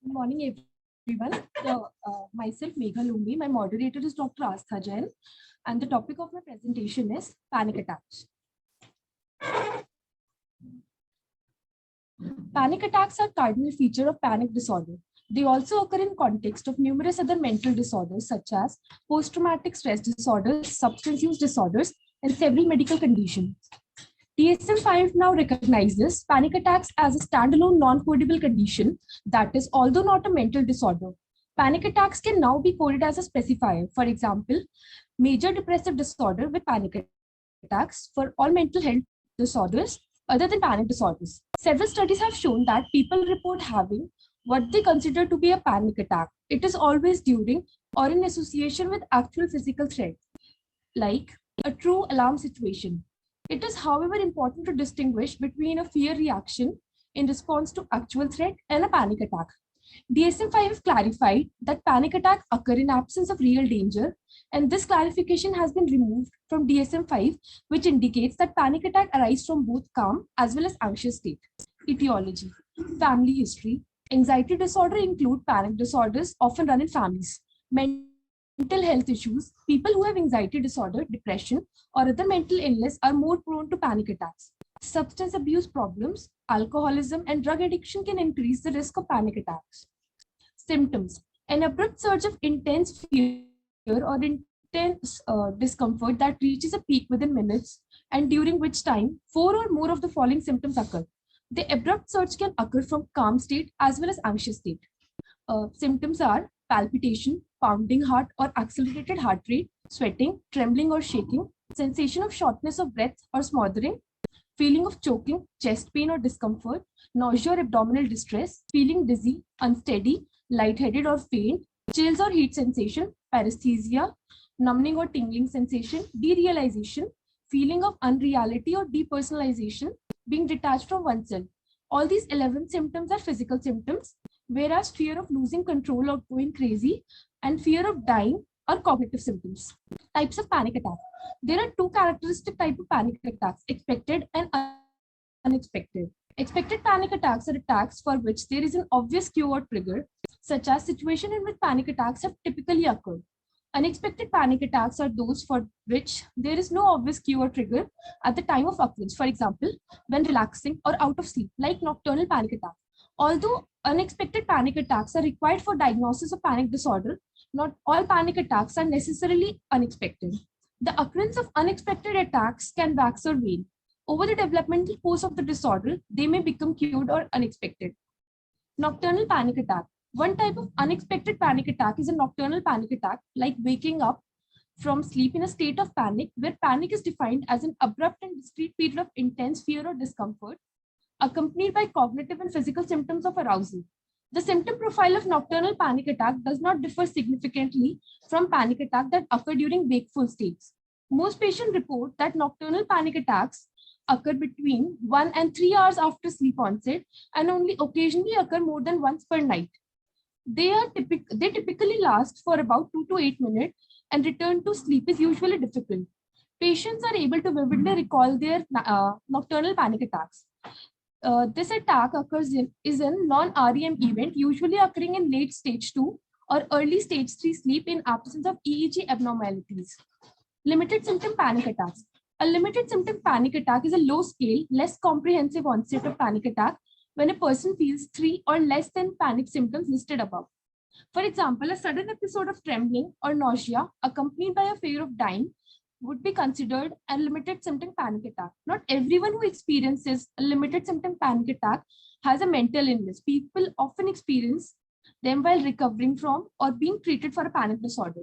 Good morning, everyone. Myself, Megha Lumbi. My moderator is Dr. Astha Jain, and the topic of my presentation is panic attacks. Panic attacks are cardinal feature of panic disorder. They also occur in context of numerous other mental disorders such as post-traumatic stress disorders, substance use disorders, and several medical conditions. DSM-5 now recognizes panic attacks as a standalone non-codable condition, that is, although not a mental disorder. Panic attacks can now be coded as a specifier. For example, major depressive disorder with panic attacks for all mental health disorders other than panic disorders. Several studies have shown that people report having what they consider to be a panic attack. It is always during or in association with actual physical threat, like a true alarm situation. It is, however, important to distinguish between a fear reaction in response to actual threat and a panic attack. DSM-5 clarified that panic attacks occur in absence of real danger, and this clarification has been removed from DSM-5, which indicates that panic attack arise from both calm as well as anxious state. Etiology, family history. Anxiety disorder include panic disorders often run in families. Mental health issues, people who have anxiety disorder, depression, or other mental illness are more prone to panic attacks. Substance abuse problems, alcoholism, and drug addiction can increase the risk of panic attacks. Symptoms, an abrupt surge of intense fear or intense discomfort that reaches a peak within minutes, and during which time 4 or more of the following symptoms occur. The abrupt surge can occur from calm state as well as anxious state. Symptoms are palpitation, pounding heart or accelerated heart rate, sweating, trembling or shaking, sensation of shortness of breath or smothering, feeling of choking, chest pain or discomfort, nausea or abdominal distress, feeling dizzy, unsteady, lightheaded or faint, chills or heat sensation, paresthesia, numbing or tingling sensation, derealization, feeling of unreality or depersonalization, being detached from oneself. All these 11 symptoms are physical symptoms, whereas fear of losing control or going crazy and fear of dying are cognitive symptoms. Types of panic attack. There are two characteristic types of panic attacks, expected and unexpected. Expected panic attacks are attacks for which there is an obvious cue or trigger, such as situations in which panic attacks have typically occurred. Unexpected panic attacks are those for which there is no obvious cue or trigger at the time of occurrence, for example, when relaxing or out of sleep, like nocturnal panic attack. Although unexpected panic attacks are required for diagnosis of panic disorder, not all panic attacks are necessarily unexpected. The occurrence of unexpected attacks can wax or wane. Over the developmental course of the disorder, they may become cured or unexpected. Nocturnal panic attack. One type of unexpected panic attack is a nocturnal panic attack, like waking up from sleep in a state of panic, where panic is defined as an abrupt and discrete period of intense fear or discomfort, accompanied by cognitive and physical symptoms of arousal. The symptom profile of nocturnal panic attack does not differ significantly from panic attack that occur during wakeful states. Most patients report that nocturnal panic attacks occur between 1 and 3 hours after sleep onset and only occasionally occur more than once per night. They typically last for about 2 to 8 minutes, and return to sleep is usually difficult. Patients are able to vividly recall their nocturnal panic attacks. This attack is a non-REM event, usually occurring in late stage 2 or early stage 3 sleep in absence of EEG abnormalities. Limited symptom panic attacks. A limited symptom panic attack is a low-scale, less comprehensive onset of panic attack when a person feels 3 or less than panic symptoms listed above. For example, a sudden episode of trembling or nausea accompanied by a fear of dying would be considered a limited symptom panic attack. Not everyone who experiences a limited symptom panic attack has a mental illness. People often experience them while recovering from or being treated for a panic disorder.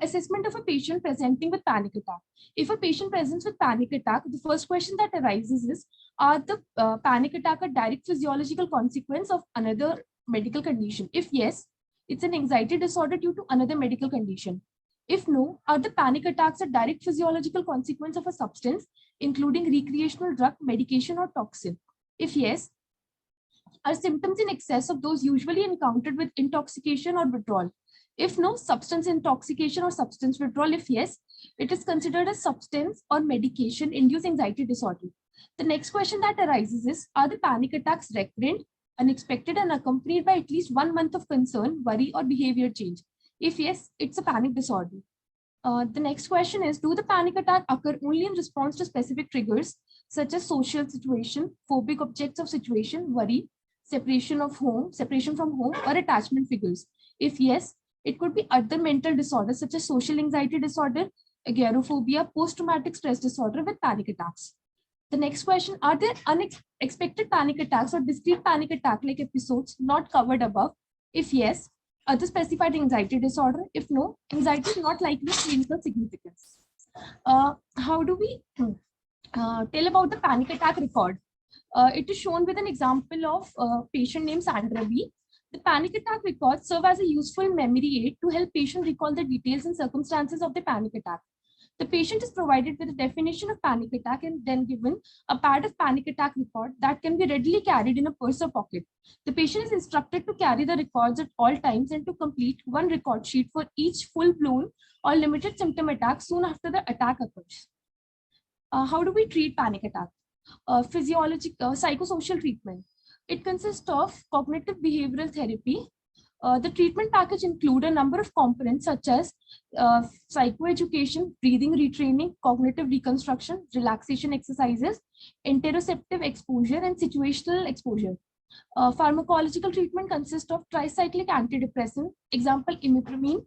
Assessment of a patient presenting with panic attack. If a patient presents with panic attack, the first question that arises is, are the panic attack a direct physiological consequence of another medical condition? If yes, it's an anxiety disorder due to another medical condition. If no, are the panic attacks a direct physiological consequence of a substance, including recreational drug, medication, or toxin? If yes, are symptoms in excess of those usually encountered with intoxication or withdrawal? If no, substance intoxication or substance withdrawal. If yes, it is considered a substance or medication induced anxiety disorder. The next question that arises is, are the panic attacks recurrent unexpected and accompanied by at least 1 month of concern, worry, or behavior change? If yes, it's a panic disorder. The next question is, do the panic attack occur only in response to specific triggers, such as social situation, phobic objects of situation, worry, separation from home, or attachment figures? If yes, it could be other mental disorders such as social anxiety disorder, agoraphobia, post-traumatic stress disorder with panic attacks. The next question, are there unexpected panic attacks or discrete panic attack-like episodes not covered above? If yes, other specified anxiety disorder. If no, anxiety is not likely of clinical significance. How do we tell about the panic attack record? It is shown with an example of a patient named Sandra B. The panic attack records serve as a useful memory aid to help patients recall the details and circumstances of the panic attack. The patient is provided with a definition of panic attack and then given a pad of panic attack record that can be readily carried in a purse or pocket. The patient is instructed to carry the records at all times and to complete one record sheet for each full-blown or limited symptom attack soon after the attack occurs. How do we treat panic attack? Psychosocial treatment. It consists of cognitive behavioral therapy. The treatment package include a number of components such as psychoeducation, breathing retraining, cognitive reconstruction, relaxation exercises, interoceptive exposure, and situational exposure. Pharmacological treatment consists of tricyclic antidepressant, example imipramine,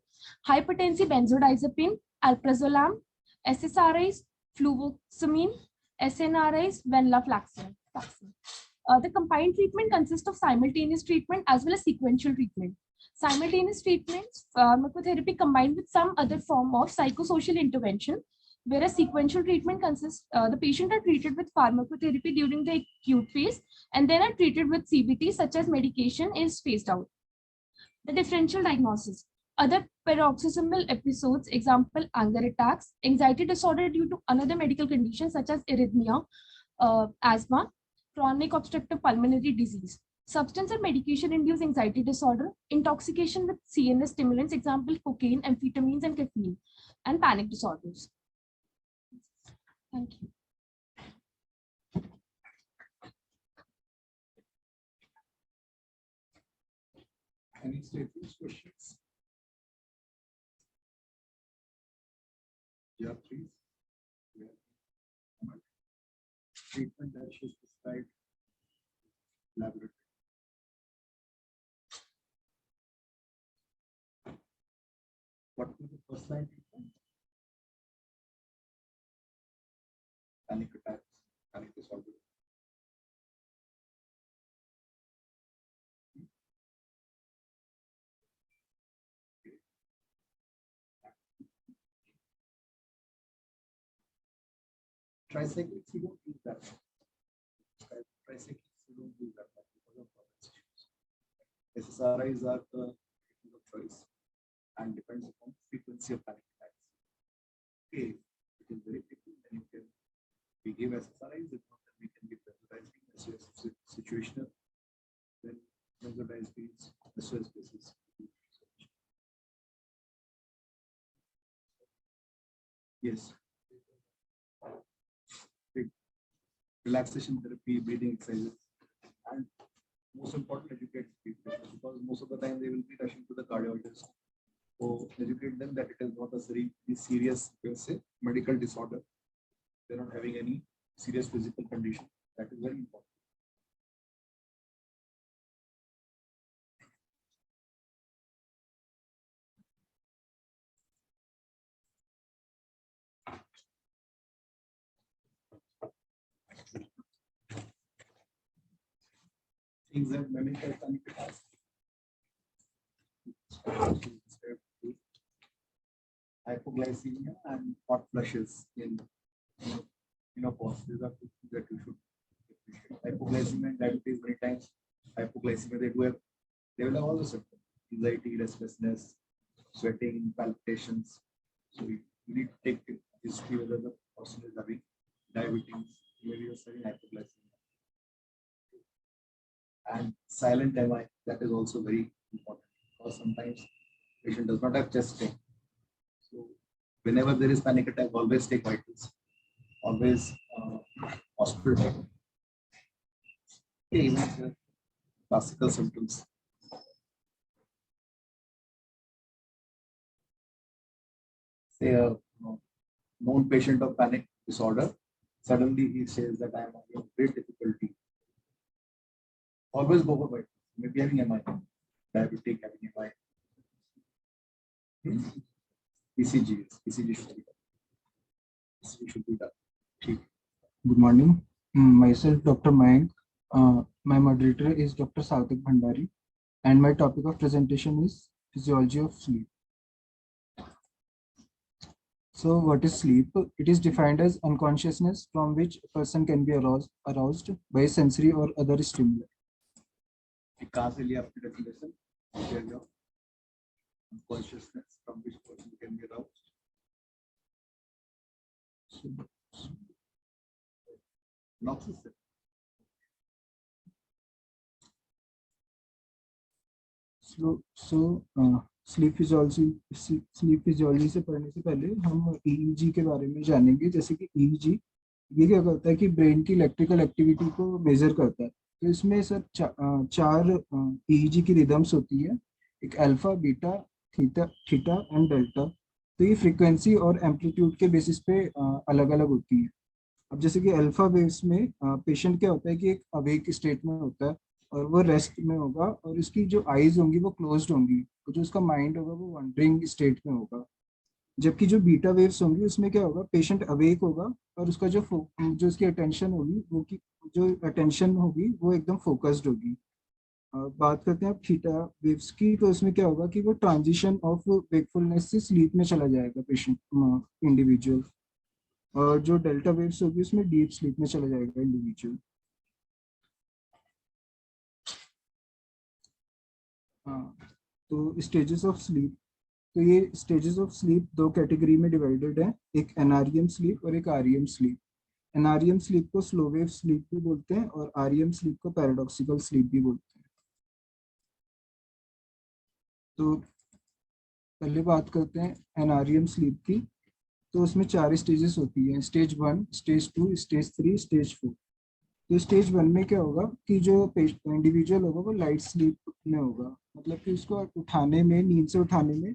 hypertensive benzodiazepine, alprazolam, SSRIs, fluvoxamine, SNRIs, venlafaxine. The combined treatment consists of simultaneous treatment as well as sequential treatment. Simultaneous treatments, pharmacotherapy combined with some other form of psychosocial intervention, whereas sequential treatment consists, the patient are treated with pharmacotherapy during the acute phase and then are treated with CBT such as medication is phased out. The differential diagnosis. Other paroxysmal episodes, example anger attacks, anxiety disorder due to another medical condition such as arrhythmia, asthma, chronic obstructive pulmonary disease. Substance or medication-induced anxiety disorder, intoxication with CNS stimulants, example cocaine, amphetamines, and caffeine, and panic disorders. Thank you. Any statements, questions? Yeah, please. Yeah. Treatment that she prescribed laboratory. What was the first line treatment? Panic attacks, panic disorder. Tricyclics, you don't use that. Tricyclics, you don't use that because of problems issues. SSRIs are the treatment of choice and depends upon frequency of panic attacks. Okay, it is very frequent, then you can we give SSRIs, if not, then we can give benzodiazepine as well as situational, then benzodiazepines as well as basis. Yes. Relaxation therapy, breathing exercises, and most important, educate people because most of the time they will be rushing to the cardiologist. So educate them that it is not a very serious, say, medical disorder. They're not having any serious physical condition. That is very important. Things that mimic panic attacks. Hypoglycemia and hot flushes in pause. These are two things that you should appreciate. Hypoglycemia and diabetes, many times hypoglycemia they will have all the symptoms: anxiety, restlessness, sweating, palpitations. So you need to take history whether the person is having diabetes, maybe you're having hypoglycemia. And silent MI, that is also very important because sometimes patient does not have chest pain. So whenever there is panic attack, always take vitals, always hospital. Okay, classical symptoms. Say a known patient of panic disorder, suddenly he says that I am having great difficulty. Always go for vitamin. Maybe having MI, diabetic, having MI. PCG should be done. PCG should be done. ठीक. Good morning. Myself, Dr. Mayank. My moderator is Dr. Sarthak Bhandari, and my topic of presentation is physiology of sleep. So, what is sleep? It is defined as unconsciousness from which a person can be aroused by sensory or other stimuli. कहाँ से लिया आपकी definition? Consciousness from which person can be aroused. Synopsis. Sleep physiology से पढ़ने से पहले हम EEG के बारे में जानेंगे। जैसे कि ईईजी ये क्या करता है कि ब्रेन की इलेक्ट्रिकल एक्टिविटी को मेजर करता है। तो इसमें सर चार ईईजी की रिदम्स होती है, एक alpha, beta, theta and delta. तो ये फ्रीक्वेंसी और एम्पलीट्यूड के बेसिस पे अलग अलग होती है। अब जैसे कि अल्फा वेव्स में पेशेंट क्या होता है कि एक अवेक स्टेट में होता है और वो रेस्ट में होगा और उसकी जो आईज होंगी वो क्लोज्ड होंगी, तो जो उसका माइंड होगा वो वंडरिंग स्टेट में होगा। जबकि जो बीटा वेव्स होंगी उसमें क्या होगा, पेशेंट अवेक होगा और उसका जो उसकी अटेंशन होगी वो एकदम फोकस्ड होगी। बात करते हैं अब थीटा वेव्स की, तो उसमें क्या होगा कि वो ट्रांजिशन ऑफ वेकफुलनेस से स्लीप में चला जाएगा पेशेंट इंडिविजुअल। और जो डेल्टा वेव्स होगी उसमें डीप स्लीप में चला जाएगा इंडिविजुअल। तो स्टेजेस ऑफ स्लीप, तो ये स्टेजेस ऑफ स्लीप दो कैटेगरी में डिवाइडेड है, एक एनआरईएम स्लीप और एक आरईएम स्लीप। एनआरईएम स्लीप को स्लो वेव स्लीप भी बोलते हैं और आरईएम स्लीप को पैराडॉक्सिकल स्लीप भी बोलते हैं। तो पहले बात करते हैं एनआरईएम स्लीप की। तो उसमें 4 स्टेजेस होती हैं, स्टेज 1, स्टेज 2, स्टेज 3, स्टेज 4। तो स्टेज 1 में क्या होगा कि जो इंडिविजुअल होगा वो लाइट स्लीप में होगा, मतलब कि उसको उठाने में, नींद से उठाने में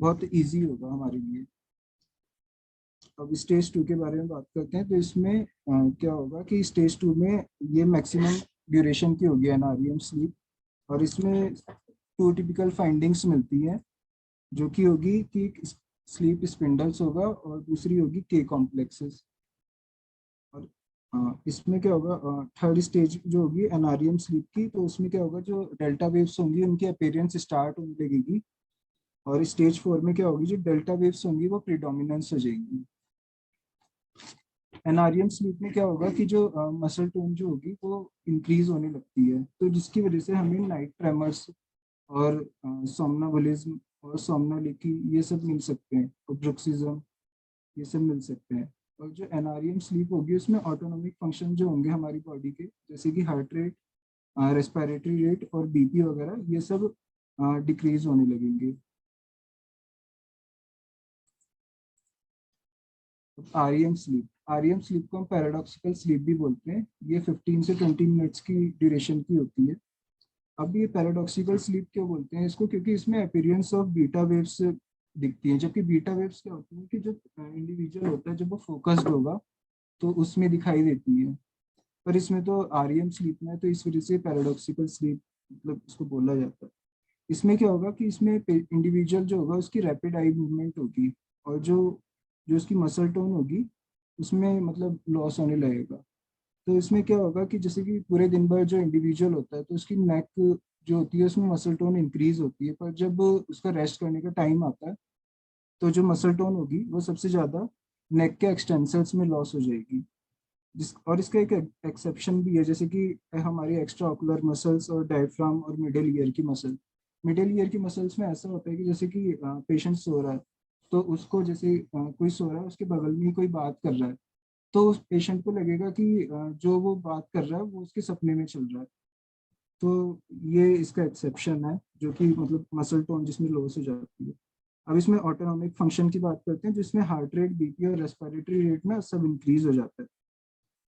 बहुत इजी होगा हमारे लिए। अब स्टेज 2 के बारे में बात करते हैं। तो इसमें क्या होगा कि स्टेज 2 में ये मैक्सिमम ड्यूरेशन की होगी एनआरईएम स्लीप, और इसमें 2 टिपिकल फाइंडिंग्स मिलती हैं, जो कि होगी कि स्लीप स्पिंडल्स होगा और दूसरी होगी के कॉम्प्लेक्सेस। और इसमें क्या होगा, थर्ड स्टेज जो होगी एनआरईएम स्लीप की, तो उसमें क्या होगा, जो डेल्टा वेव्स होंगी उनकी अपीयरेंस स्टार्ट होने लगेगी। और स्टेज 4 में क्या होगी, जो डेल्टा वेव्स होंगी वो प्रीडोमिनेंस हो जाएंगी। एनआरईएम स्लीप में क्या होगा कि जो मसल टोन जो होगी वो इंक्रीज होने लगती है, तो जिसकी वजह से हमें नाइट ट्रेमर्स और सोमनाबुलिज्म और सोमनोलिकी ये सब मिल सकते हैं, और ब्रुक्सिज्म ये सब मिल सकते हैं। और जो एनआरईएम स्लीप होगी उसमें ऑटोनोमिक फंक्शन जो होंगे हमारी बॉडी के, जैसे कि हार्ट रेट, रेस्पिरेटरी रेट और बीपी वगैरह, ये सब डिक्रीज होने लगेंगे। आरईएम स्लीप को हम पैराडॉक्सिकल स्लीप भी बोलते हैं। ये 15 से 20 मिनट्स की ड्यूरेशन की होती है। अब ये पैराडॉक्सिकल स्लीप क्यों बोलते हैं इसको, क्योंकि इसमें अपीयरेंस ऑफ बीटा वेव्स दिखती हैं। जबकि बीटा वेव्स क्या होती है कि जो इंडिविजुअल होता है जब वो फोकस्ड होगा तो उसमें दिखाई देती है, पर इसमें तो आरईएम स्लीप में है, तो इस वजह से पैराडॉक्सिकल स्लीप मतलब इसको बोला जाता है। इसमें क्या होगा कि इसमें इंडिविजुअल जो होगा उसकी रैपिड आई मूवमेंट होगी, और जो उसकी मसल टोन होगी उसमें मतलब लॉस होने लगेगा। तो इसमें क्या होगा कि जैसे कि पूरे दिन भर जो इंडिविजुअल होता है तो उसकी नेक जो होती है उसमें मसल टोन इंक्रीज होती है, पर जब उसका रेस्ट करने का टाइम आता है तो जो मसल टोन होगी वो सबसे ज़्यादा नेक के एक्सटेंसर्स में लॉस हो जाएगी। और इसका एक एक्सेप्शन भी है, जैसे कि हमारी एक्स्ट्रा ऑकुलर मसल्स और डायफ्राम और मिडिल ईयर की मसल्स में ऐसा होता है कि जैसे कि पेशेंट सो रहा है तो उसको जैसे कोई सो रहा है उसके बगल में ही कोई बात कर रहा है, तो उस पेशेंट को लगेगा कि जो वो बात कर रहा है वो उसके सपने में चल रहा है। तो ये इसका एक्सेप्शन है, जो कि मतलब मसल टोन जिसमें लॉस हो जाती है। अब इसमें ऑटोनॉमिक फंक्शन की बात करते हैं, जिसमें हार्ट रेट, बीपी और रेस्पिरेटरी रेट में सब इंक्रीज हो जाता है।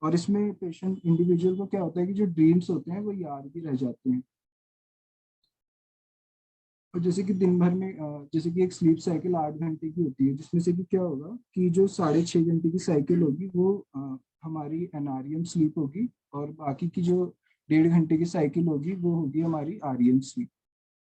और इसमें पेशेंट इंडिविजुअल को क्या होता है कि जो ड्रीम्स होते हैं वो याद भी रह जाते हैं। और जैसे कि दिन भर में जैसे कि एक स्लीप साइकिल 8 घंटे की होती है, जिसमें से कि क्या होगा कि जो 6.5 घंटे की साइकिल होगी वो हमारी एनआरईएम स्लीप होगी, और बाकी की जो 1.5 घंटे की साइकिल होगी वो होगी हमारी आरईएम स्लीप।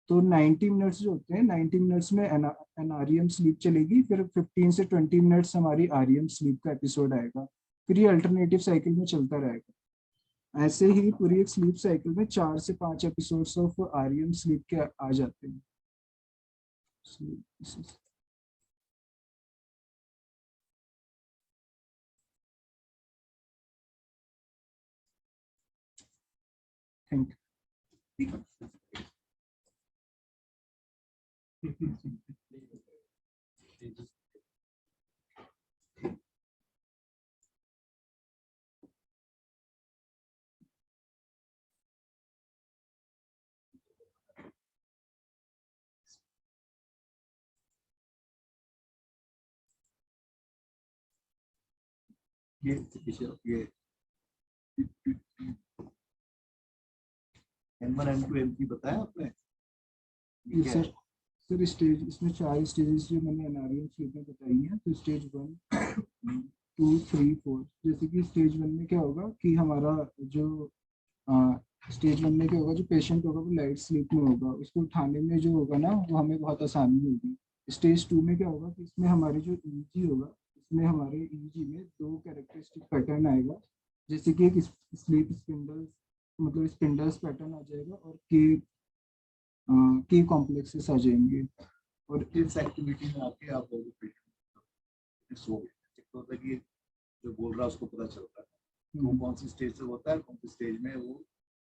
तो 90 मिनट्स जो होते हैं, 90 मिनट्स में एनआरईएम स्लीप चलेगी, फिर 15 से 20 मिनट्स हमारी आरईएम स्लीप का एपिसोड आएगा, फिर ये अल्टरनेटिव साइकिल में चलता रहेगा। ऐसे ही पूरी एक स्लीप साइकिल में 4 से 5 एपिसोड्स ऑफ आरईएम स्लीप के आ जाते हैं। So, this is- Thank you. ये ये N1 N2 N3 बताया आपने? ये सर स्टेज, इसमें 4 स्टेजेस जो मैंने एनआरईएम स्लीप में बताई हैं। तो स्टेज 1, 2, 3, 4। जैसे कि स्टेज 1 में क्या होगा कि हमारा जो स्टेज 1 में क्या होगा, जो पेशेंट होगा वो लाइट स्लीप में होगा, उसको उठाने में जो होगा ना वो हमें बहुत आसानी होगी। स्टेज 2 में क्या होगा कि इसमें हमारे जो ईईजी होगा, इसमें हमारे ईईजी में 2 कैरेक्टरिस्टिक पैटर्न आएगा। जैसे कि एक स्लीप स्पिंडल्स, मतलब स्पिंडल्स पैटर्न आ जाएगा, और के कॉम्प्लेक्सेस आ जाएंगे। और इस एक्टिविटी में आके आप लोगों को सो गए तो होता है कि जो बोल रहा है उसको पता चलता है वो कौन सी स्टेज से होता है, कौन सी स्टेज में वो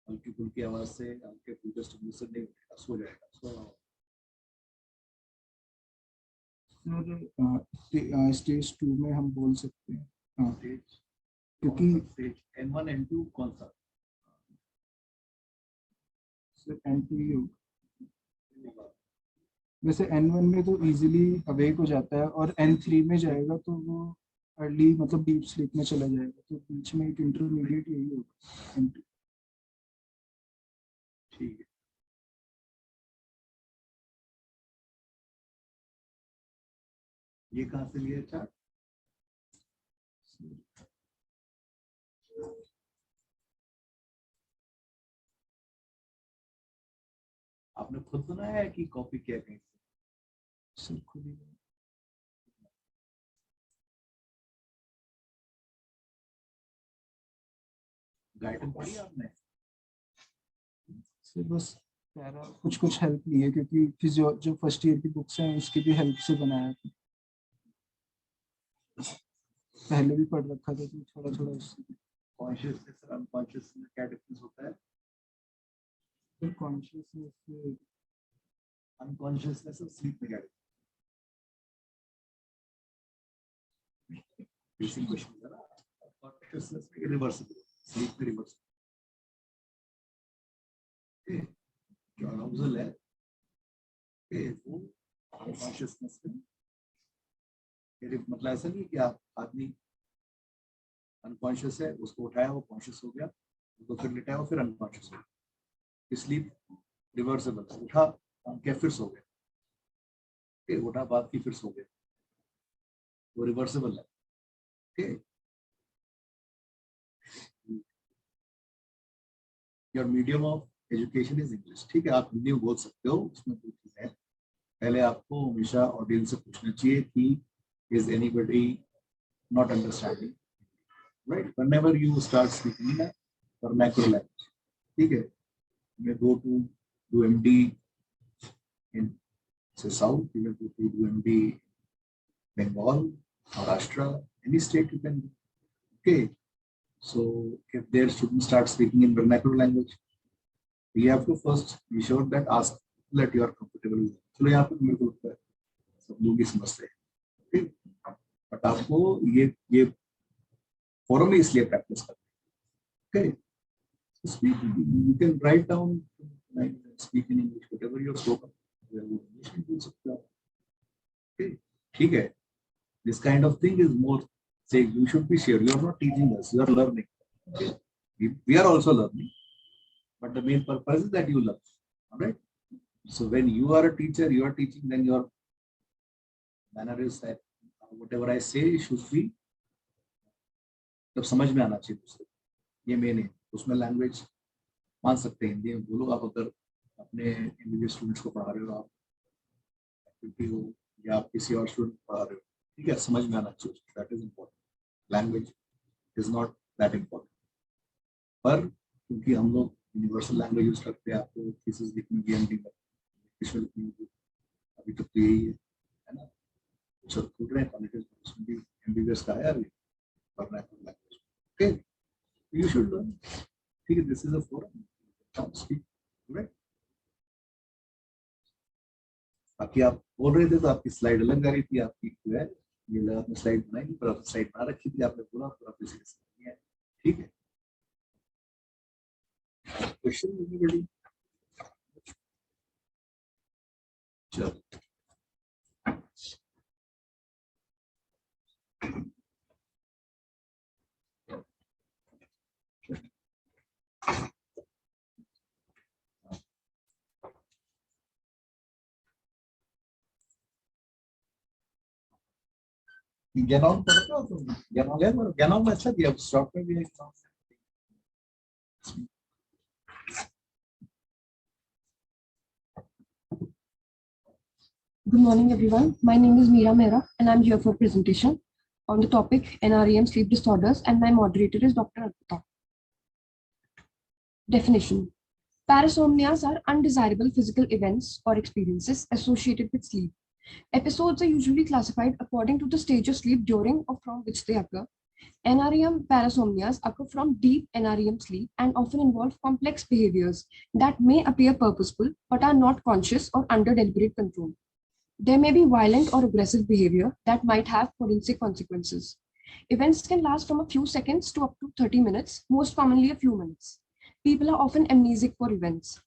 हल्की फुल्की आवाज से हल्के फुल्के स्टिमुलेशन नहीं उठेगा, सो जाएगा। सर स्टेज 2 में हम बोल सकते हैं, हाँ, क्योंकि स्टेज N1 N2 कौन सा? सर N2 ही होगा। वैसे N1 में तो इजीली अवेक हो जाता है, और N3 में जाएगा तो वो अर्ली मतलब डीप स्लीप में चला जाएगा। तो बीच में एक इंटरमीडिएट यही होगा, N2। ठीक है, ये कहाँ से लिया चार्ट? आपने खुद बनाया है कि कॉपी किया कहीं से? सर खुद ही गाइडेंस पढ़ी आपने? सर बस पैरा कुछ कुछ हेल्प ली है, क्योंकि फिजियो जो फर्स्ट ईयर की बुक्स हैं उसकी भी हेल्प से बनाया था। पहले भी पढ़ रखा था तो थोड़ा थोड़ा उससे। कॉन्शियसनेस और अनकॉन्शियसनेस में क्या डिफरेंस होता है? कॉन्शियसनेस से अनकॉन्शियसनेस और स्लीप में क्या डिफरेंस? बेसिक क्वेश्चन है ना। कॉन्शियसनेस में इरिवर्सिबल, स्लीप में रिवर्सिबल। जो अराउजल है वो अनकॉन्शियसनेस में, मतलब ऐसा नहीं कि आप आदमी अनकॉन्शियस है, उसको उठाया वो कॉन्शियस हो गया, उसको फिर लिटाया वो फिर अनकॉन्शियस हो गया। स्लीप रिवर्सिबल, उठा क्या फिर सो गया, उठा बाद की फिर सो गया, वो रिवर्सिबल है। Your medium of education is English, ठीक है, आप हिंदी में बोल सकते हो, उसमें कोई चीज है। पहले आपको हमेशा ऑडियंस से पूछना चाहिए कि is anybody not understanding, right? Whenever you start speaking in a vernacular language, ठीक है, you may go to do MD in say South, you may go to do MD Bengal, Maharashtra, any state you can. Okay, so if their students start speaking in vernacular language, we have to first be sure that ask that you are comfortable with. चलो यहाँ पे मेरे को लगता है सब लोग ही समझते हैं, बट आपको ये फोरम में इसलिए प्रैक्टिस करते हैं। Speak, you can write down, like, speak in English, whatever you're spoken. Okay, ठीक है. This kind of thing is more, say, you should be sure. You are not teaching us, you are learning. Okay? We are also learning, but the main purpose is that you learn. All right. So when you are a teacher, you are teaching, then your manner is that whatever I say should be जब समझ में आना चाहिए दूसरे, ये main है. उसमें language मान सकते हैं हिंदी में बोलो आप, अगर अपने इंग्लिश स्टूडेंट्स को पढ़ा रहे हो आप एक्टिविटी हो या आप किसी और स्टूडेंट को पढ़ा रहे हो, ठीक है, समझ में आना चाहिए, that is important. Language is not that important. पर क्योंकि हम लोग यूनिवर्सल लैंग्वेज यूज करते हैं, आपको थीसिस लिखने की अभी तक तो यही है ना. सब खुद रहे एमबीबीएस का है अभी पढ़ना है language. Okay, you should learn. ठीक है, this is a forum, speak, right. बाकी आप बोल रहे थे तो आपकी स्लाइड अलग आ रही थी, आपकी जो है ये लगा आपने स्लाइड बनाई पर आपने स्लाइड बना रखी थी, आपने बोला तो आपने नहीं है. ठीक है, क्वेश्चन एनीबॉडी? चलो ज्ञान पढ़ते हो तुम? ज्ञान में अच्छा दिया, स्टॉक में भी है. Good morning, everyone. My name is Meera Mehra, and I'm here for a presentation on the topic NREM sleep disorders, and my moderator is Dr. Arpita. Definition. Parasomnias are undesirable physical events or experiences associated with sleep. Episodes are usually classified according to the stage of sleep during or from which they occur. NREM parasomnias occur from deep NREM sleep and often involve complex behaviors that may appear purposeful but are not conscious or under deliberate control. There may be violent or aggressive behavior that might have forensic consequences. Events can last from a few seconds to up to 30 minutes, most commonly a few minutes. People are often amnesic for events.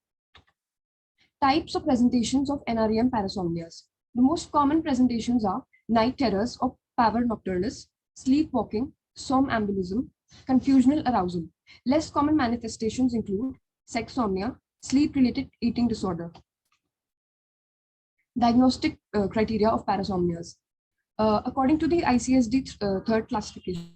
Types of presentations of NREM parasomnias. The most common presentations are night terrors or pavor nocturnus, sleepwalking, somnambulism, confusional arousal. Less common manifestations include sexsomnia, sleep-related eating disorder. Diagnostic criteria of parasomnias. According to the ICSD third classification,